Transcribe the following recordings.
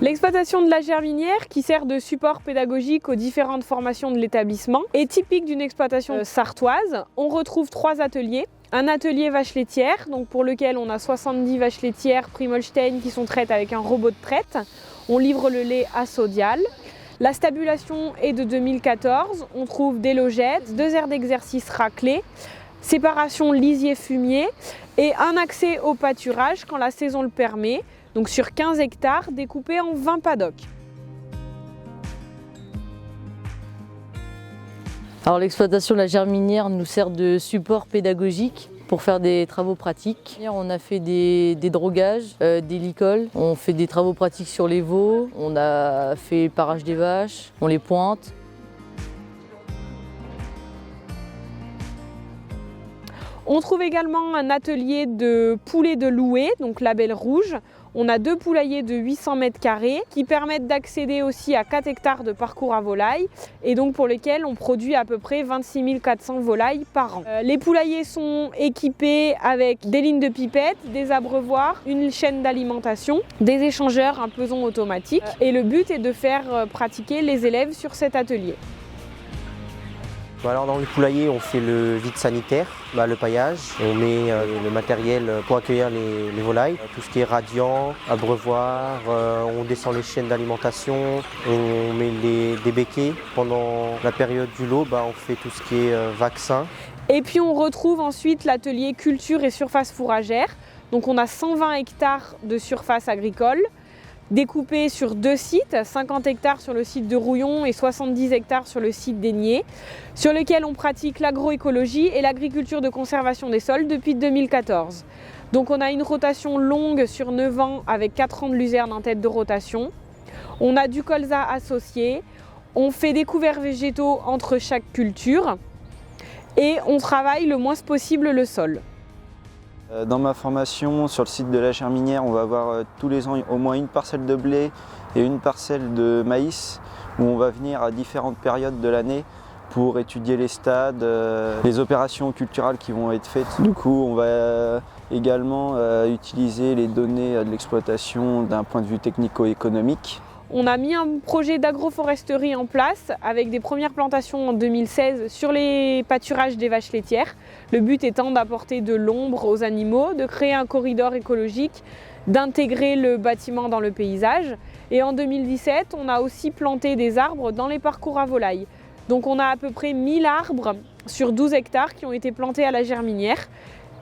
L'exploitation de la germinière, qui sert de support pédagogique aux différentes formations de l'établissement, est typique d'une exploitation sartoise. On retrouve 3 ateliers. Un atelier vache laitière, donc pour lequel on a 70 vaches laitières Primolstein qui sont traites avec un robot de traite. On livre le lait à Sodial. La stabulation est de 2014. On trouve des logettes, 2 aires d'exercice raclées, séparation lisier-fumier et un accès au pâturage quand la saison le permet. Donc sur 15 hectares découpés en 20 paddocks. Alors l'exploitation de la germinière nous sert de support pédagogique pour faire des travaux pratiques. On a fait des drogages, des licoles, on fait des travaux pratiques sur les veaux, on a fait le parage des vaches, on les pointe. On trouve également un atelier de poulets de louée, donc label rouge. On a 2 poulaillers de 800 m² qui permettent d'accéder aussi à 4 hectares de parcours à volailles et donc pour lesquels on produit à peu près 26 400 volailles par an. Les poulaillers sont équipés avec des lignes de pipettes, des abreuvoirs, une chaîne d'alimentation, des échangeurs, un peson automatique et le but est de faire pratiquer les élèves sur cet atelier. Alors dans le poulailler, on fait le vide sanitaire, le paillage, on met le matériel pour accueillir les volailles, tout ce qui est radiant, abreuvoir, on descend les chaînes d'alimentation, on met des béquets. Pendant la période du lot, on fait tout ce qui est vaccin. Et puis on retrouve ensuite l'atelier culture et surface fourragère. Donc on a 120 hectares de surface agricole, découpés sur 2 sites, 50 hectares sur le site de Rouillon et 70 hectares sur le site d'Aigné, sur lesquels on pratique l'agroécologie et l'agriculture de conservation des sols depuis 2014. Donc on a une rotation longue sur 9 ans avec 4 ans de luzerne en tête de rotation. On a du colza associé, on fait des couverts végétaux entre chaque culture et on travaille le moins possible le sol. Dans ma formation sur le site de la germinière, on va avoir tous les ans au moins une parcelle de blé et une parcelle de maïs où on va venir à différentes périodes de l'année pour étudier les stades, les opérations culturales qui vont être faites. Du coup, on va également utiliser les données de l'exploitation d'un point de vue technico-économique. On a mis un projet d'agroforesterie en place avec des premières plantations en 2016 sur les pâturages des vaches laitières. Le but étant d'apporter de l'ombre aux animaux, de créer un corridor écologique, d'intégrer le bâtiment dans le paysage. Et en 2017, on a aussi planté des arbres dans les parcours à volailles. Donc on a à peu près 1000 arbres sur 12 hectares qui ont été plantés à la germinière.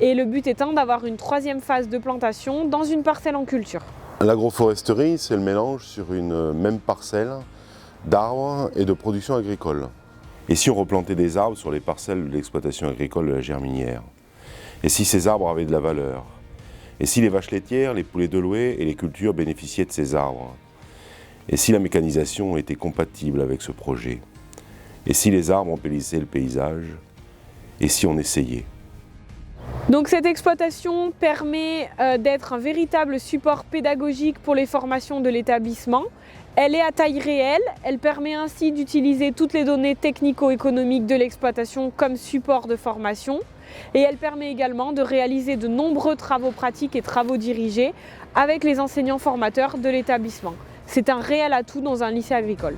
Et le but étant d'avoir une 3e phase de plantation dans une parcelle en culture. L'agroforesterie, c'est le mélange sur une même parcelle d'arbres et de production agricole. Et si on replantait des arbres sur les parcelles de l'exploitation agricole de la germinière? Et si ces arbres avaient de la valeur? Et si les vaches laitières, les poulets de louée et les cultures bénéficiaient de ces arbres? Et si la mécanisation était compatible avec ce projet? Et si les arbres embellissaient le paysage? Et si on essayait? Donc cette exploitation permet d'être un véritable support pédagogique pour les formations de l'établissement. Elle est à taille réelle, elle permet ainsi d'utiliser toutes les données technico-économiques de l'exploitation comme support de formation et elle permet également de réaliser de nombreux travaux pratiques et travaux dirigés avec les enseignants formateurs de l'établissement. C'est un réel atout dans un lycée agricole.